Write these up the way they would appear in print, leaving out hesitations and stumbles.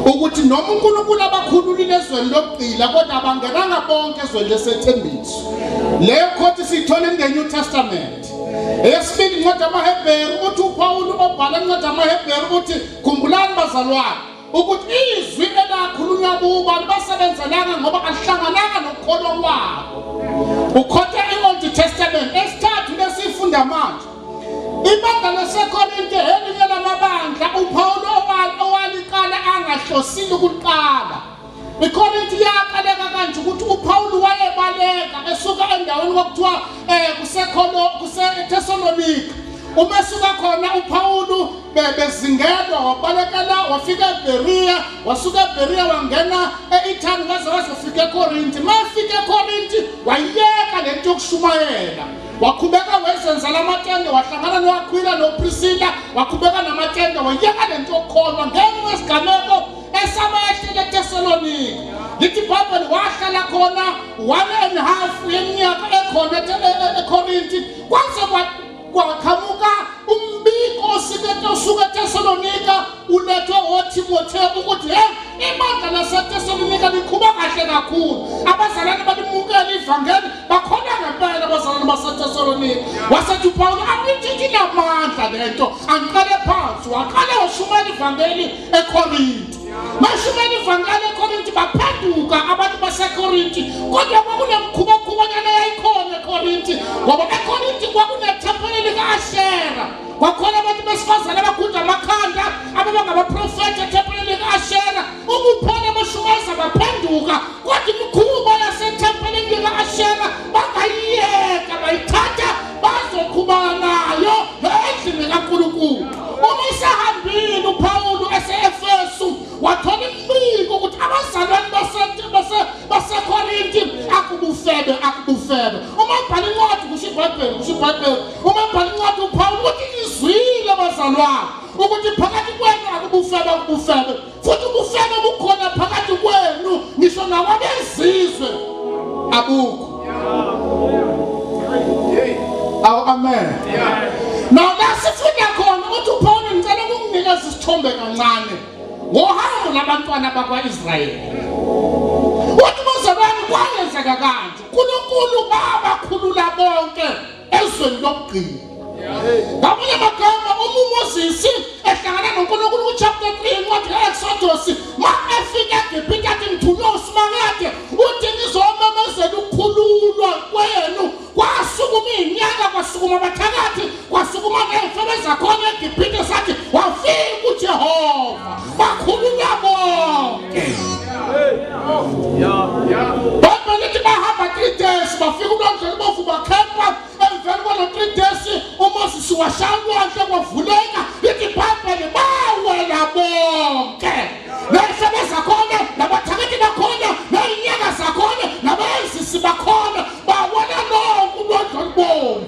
ukuthi noma uNkulunkulu abakhululile ezweni lokugcila kodwa abangenanga bonke ezweni lesethembiso. Leyo khothi sithola in the New Testament. Esibili incwadi yamaHebheru uthi uPawulu obhala incwadi yamaHebheru uthi khumbulani bazalwane ukuthi izwi elakhulunywa kubo alibasebenzelanga ngoba alihlangananga nokukholwa kwabo. Ukhotha i-Old Testament esithathu lesifunda manje. Ibandla laseKorinte elinye lamabandla uPawulu owalikala angahlosile ukuqala. IKorinte yaqaleka kanje ukuthi uPawulu wayebaleka esuka endaweni okuthiwa kuseThesalonika. Uma esuka khona uPawulu bezingelwa wabalekela wafika eBeria, wasuka eBeria wangena eItaly waze wafika eKorinte. Mafika eKorinte wayeka lento yokushumayela. Wakhubeka wezenza lamatende wahlangana noAquila noPriscilla wakhubeka namatende wayeka lento yokukholwa ngenxa yesigameko esabayehlele eThesalonika. Lithi iBhayibheli wahlala khona 1.5 yeminyaka ekhona eKorinte kwaze kwaqhamuka umbiko osuka eThesalonika ulethwe oTimotheo ukuthi ibandla laseThesalonika liqhuba kahle kakhulu. Abazalwane balimukela ivangeli bakhona ngempela abazalwane baseThesalonika. Wasethi uPawulu angithi namandla lento angiqale phansi waqala ushumela ivangeli eKorinte. Mashumela ivangeli eKorinte baphenduka abantu baseKorinte kodwa kwakunemkhubakubanyana yayikhona eKorinte ngoba eKorinte kwakunethempeli likaAshera. Kwakhona abantu besifazane abagunda amakhanda ababangabaprofeti ethempelini lika-Ashera. Ukuphona bashumayeza baphenduka kodwa imikhuba yasethempelini lika-Ashera bangayiyeka bayithatha bazoqhubana nayo endlini kaNkulunkulu. Uma isahambile uPawulu ese-Efesu wathola imbiko ukuthi abazalwane baseKorinte akubufebe. Uma ubhala incwadi kusho iBhayibheli. Uma ubhala incwadi uPawulu uthi izwile abazalwane ukuthi phakathi kwenu akubufebe futhi ubufebe bukhona phakathi kwenu ngisho nawabezizwe abukho. Amen. Now lasifunda khona ukuthi uPawulu ngicela ukunginikeza isithombe kancane ngohambo labantwana bakwaIsrayeli. Uthi bazalwane kwayenzeka kanje uNkulunkulu babakhulula bonke ezweni lokugcina. Ngamanye amagama uMoses ehlangana noNkulunkulu kuchapter 3 incwadi kaExodus efika eGibhithe athi ngithunyose makade uthi ngizomemezela ukukhululwa kwenu. Kwasukuma inyanga kwasukuma abathakathi kwasukuma ney'mfebe zakhona eGibhithe sathi wafika uJehova bakhululwa bonke. Bhayibheli lithi bahamba 3 days bafika uLwandle Lubovu bakhempa. Emveni kwalo 3 days uMoses washaya ulwandle kwavuleka. Lithi iBhayibheli bawela bonke ney'mfebe zakhona nabathakathi bakhona ney'nyanga zakhona nabayenzisi bakhona bawela lonke uLwandle Lubovu.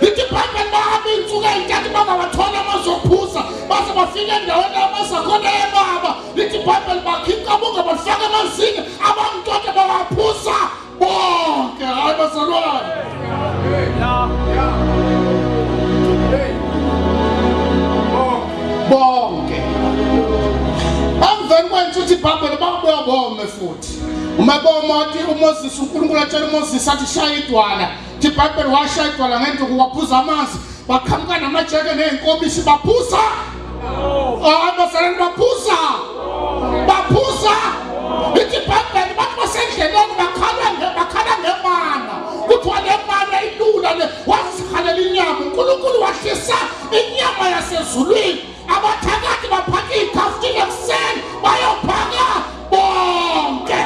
Lithi iBhayibheli bahamba iy'nsuku ey'ntathu bangawathola amazophuza baze bafika endaweni amazakhona ebaba. Lithi iBhayibheli bakhinkabuka bafaka emanzini abamntoke bawaphuza bonke. Hayi bazalwane bonke. Emveni kwentuthu iBhayibheli babuya bome futhi. Uma bomathi uMoses uNkulunkulu atshela uMoses athi shaya idwala. Ithi iBhayibheli washaya idwala ngenduku waphuza amanzi baqhamuka namajeke ney'nkomishi baphuza. Abazalwane baphuza. Lithi iBhayibheli bathi basendleleni bakhala ngemana kuthiwa le mana ilula le wazihalela inyama. uNkulunkulu wahlisa inyama yasezulwini abathakathi baphatha iy'khafutini ekuseni bayophaka bonke.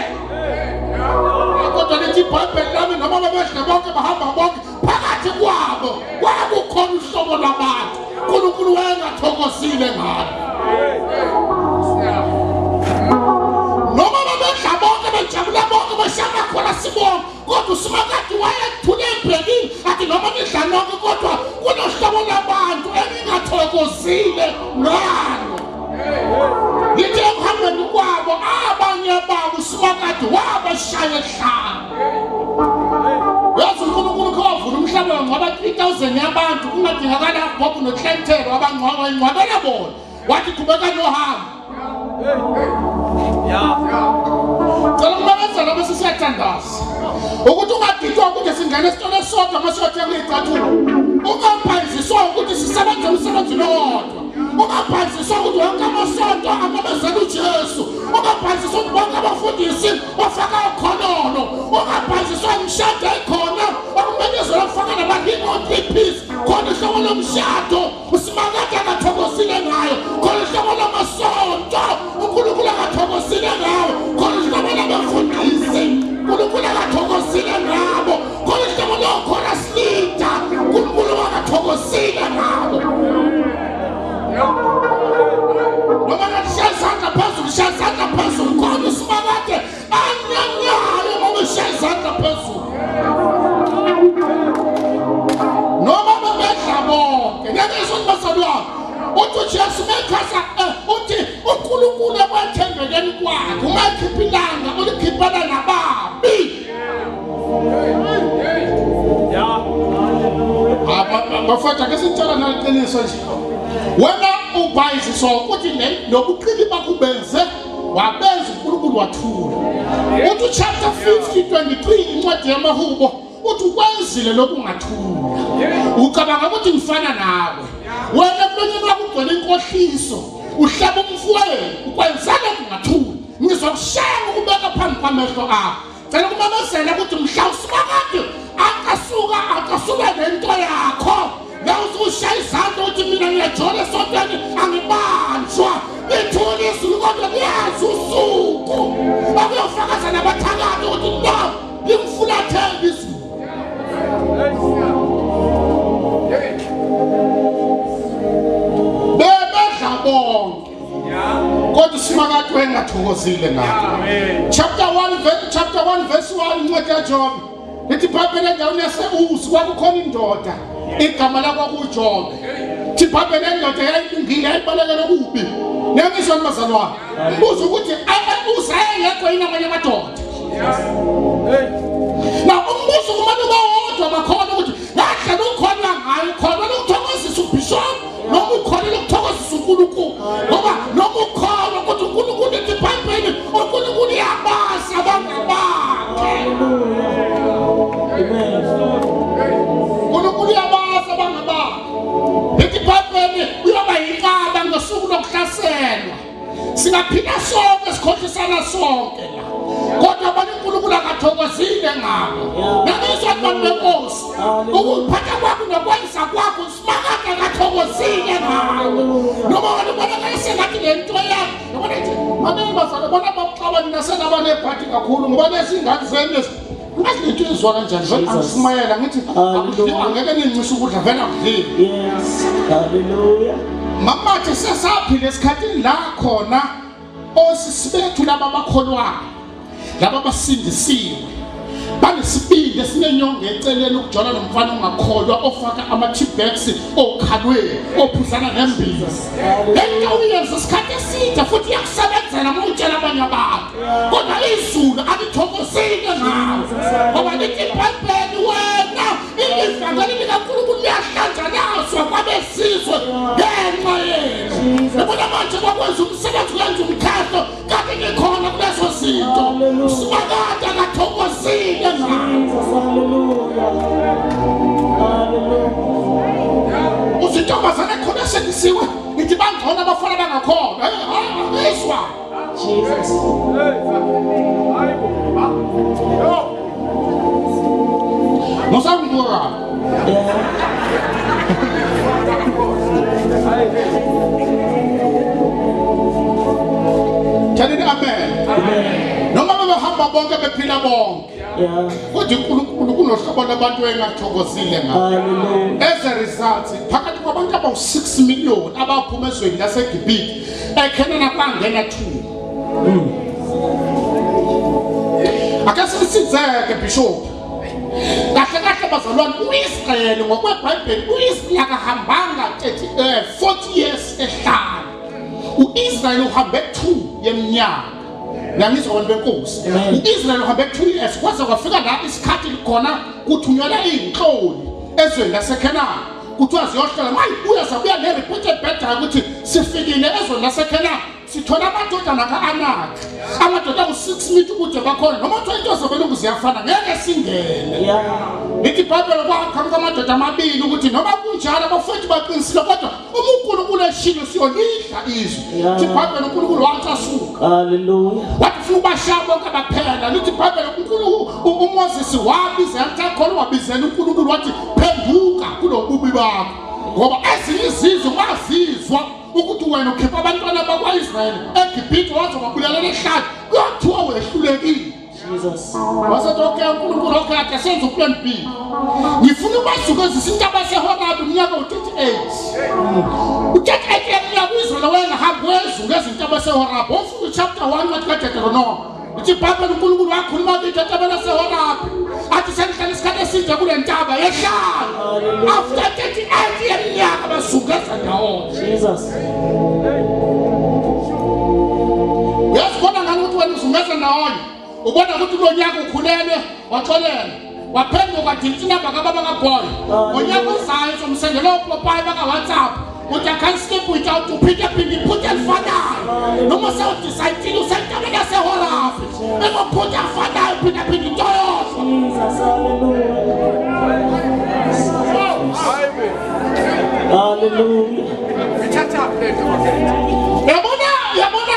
Kodwa lithi iBhayibheli lami noma babedle bonke bahamba bonke phakathi kwabo kwakukhona uhlobo lwabantu uNkulunkulu wayengathokozile ngalo. Noma babedla bonke bejabula bonke bashaya khona sibonke kodwa uSimakade wayethule ebhekile athi noma nidla nonke kodwa kunohlobo lwabantu engingathokozile ngalo. Lithi ekuhambeni kwabo abanye babo uSimakade wabashaya ehlanga. Yazi uNkulunkulu khawavula umhlaba wangcwaba 3,000 yabantu kungadingakala Bob noClentero abangcwaba ingcwabela bona wathi qhubeka nohambo. Cela kumemezela bese siyathandaza ukuthi ungadidwa ukuthi singene esitolo esodwa masiyothenga icathulo. Ungaphaziswa ukuthi sisebenze umsebenzi owodwa. Ungaphaziswa ukuthi wonke amasonto amamezela uJesu. Ungaphaziswa ukuthi bonke abafundisi bafaka ukhonolo. Ungaphaziswa umshado ekhona okumenyezelwa ukufaka nabalimi o-3Ps. Khona ihlobo lomshado uSimakade akathokozile ngayo. Khona ihlobo lamasonto uNkulunkulu akathokozile ngayo. Khona ihlobo labafundisi uNkulunkulu akathokozile ngabo. Khona ihlobo lo-chorus leader uNkulunkulu akathokozile ngabo. Noma ngishayizandla phezulu khona uSimakade anyanyayo uma ushayizandla phezulu. Noma bebedla bonke ngeke bazalwane uthi uJesu mekhasa uthi uNkulunkulu ekwethembekeni kwakhe uma ekhipha ilanga ulikhiphana nababi. Bafata ke sitshela naliqiniso nje wena ubhayiziswa ukuthi lobuqili bakho benze wabenza uNkulunkulu wathula. Uthi chapter 50:23 incwadi yamaHubo uthi ukwenzile lokungathula. Ucabanga ukuthi ngifana nawe. Wena kulonyeni wakho ugcwele inkohliso. Uhlaba umfowenu ukwenzela ungathula. Ngizokushaya ukubeka phambi kwamehlo akho. Cela kumamezela ukuthi mhla uSimakade akasuka nento yakho. La uzushaya izandla uthi mina ngiyajola esontweni angibanjwa. Ngithula izulu kodwa ngiyazi usuku. Akuyofakaza nabathakathi ukuthi no ngimfulathele izulu. Bebedla bonke kodwa uSimakade wengathokozile ngakho. Chapter 1 verse 1 incwadi kaJobe lithi iBhayibheli endaweni yase-Uzi kwakukhona indoda igama lakho kuJobe. Thi iBhayibheli indoda yayilungile yayibalekela kubi. Nengizwa bazalwane ubuza ukuthi uZa yedwa yini amanye amadoda. Na umbuzo kumele bawodwa bakhona ukuthi ngahle ukholwa ngayo khona ukuthokozisa uBishop noma ukholwa ukuthokozisa uNkulunkulu ngoba noma ukholwa ukuthi uNkulunkulu ethi iBhayibheli uNkulunkulu yabazi abangabakhe. uNkulunkulu yabazi abangabakhe. Ethi iBhayibheli uyoba yinkaba ngosuku lokuhlaselwa. Singaphila sonke sikhohlisana sonke la. Kodwa abantu uNkulunkulu akathokozile ngabo. Ngizwa abantu benkosi ukuphatha kwakho nokwenza kwakho uSimakade akathokozile ngabo. Noma wena ubona sengathi lento yakho noma nje abantu bazalwa bona baxabana nasenabane ebhadi kakhulu ngoba lesingane zenu asilethu izwa kanjani vele angisimayela ngithi angeke nincishe ukudla vele akudlile. Yes, hallelujah. Mamathi sesaphila esikhathini la khona osisibethu laba bakholwayo laba basindisiwe banesibindi esinenyongo eceleni ukujola nomfana ongakholwa ofaka ama-T-bags okhalweni ophuzana nembiza. Lento uyenza isikhathi eside futhi yakusebenzela uma utshela abanye abantu kodwa izulu alithokozile ngawo ngoba lithi iBhayibheli wena ivangeli likaNkulunkulu liyahlanjaniswa kwabesizwe ngenxa yenu. Yabona manje kwakwenza umsebenzi kuyenza umkhahlo kanti ngikhona kulezo zinto. uSimakade akathokozile ngawo. Uzintombazane khona sendisiwe ngithi bangcono abafana bangakhona. Izwa Jesus. Musambuka. Tell amen. Noma behamba bonke bephila bonke. Kodwa uNkulunkulu kunohlobo labantu engathokozile ngabo. As a result, phakathi kwabantu abawu6 million abaphuma ezweni laseGibhithe eKenana bangena 2. Akasisizeke Bishop. Kahle bazalwane uIsrael ngokweBhayibheli uIsrael akahambanga 40 years ehlala. uIsrael uhambe 2 yeminyaka. Ngiyizwa wena benkosi. uIsrael uhambe 2 years kwaze kwafika la isikhathi likhona kuthunyelwa izinhloli ezweni laseKenana. Kuthiwa ziyohlola mayibuya zabuya nereport ebhedda ukuthi sifikile ezweni laseKenana sithola amadoda naka-Anak amadoda ku-6 meter ukude bakhona noma kuthiwa into zobelungu ziyafana ngeke singene. Lithi iBhayibheli kwaqhamuka amadoda amabili ukuthi noma kunjalo abafowethu baqinisile kodwa uma uNkulunkulu eshilo siyolidla izwi. Lithi iBhayibheli uNkulunkulu wacasuka. Hallelujah. Wathi ufuna ubashaya bonke abaphela. Lithi iBhayibheli uMoses wabiza yathakhola wabizela uNkulunkulu wathi phenduka kulobubi bakho ngoba ezinye izizwe wazizwa ukuthi wena ukhipha abantwana bakwa-Israyeli eGibhithe waze wabulalela ehlathi kuyathiwa wehlulekile. Jesus. Wasethi okay uNkulunkulu okay ake senze uplan B. Ngifuna ubazukuzisa intaba yaseHorabi umnyaka u-38. U-38 yeminyaka uIsrayeli wayengahamba wezuka ezintaba yaseHorabi. Ofuna uchapter 1 wathi kaDuteronomy. Lithi iBhayibheli uNkulunkulu wakhuluma kithi entabeni yaseHorabi. Athi sengihlala isikhathi eside kule ntaba yehlala. After 38 yeminyaka basukeza ndawonye. Jesus. Uyazibona ngani ukuthi wena uzungeza ndawonye? Ubona ukuthi lo nyaka ukhulelwe waxolela waphenduka wathi inamba kababa kaBoy ngonyaka uzayo somsendelo uPopayi baka-WhatsApp uthi I can't sleep without you phinde phutha elifanayo noma sewudisayidile usentabeni yaseHorabi bekuphutha elifanayo phinde into yodwa. Jesus. Hallelujah. Yabona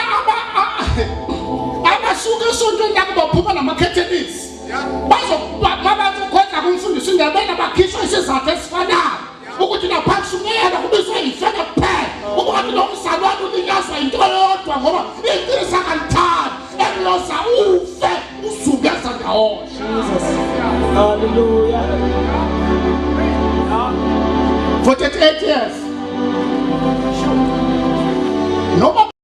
abasuka esontweni labo baphuma namakhethenisi bazokhonza kumfundisi indabeni bakhishwa isizathu esifanayo ukuthi naphansi umyela kubizwa yifana kuphela ukuthi lo mzalwane ulinyazwa into yodwa ngoba inkinisa kalithandi eloza ufe uzungeza ndawonye. Jesus. Hallelujah. For 38 years noma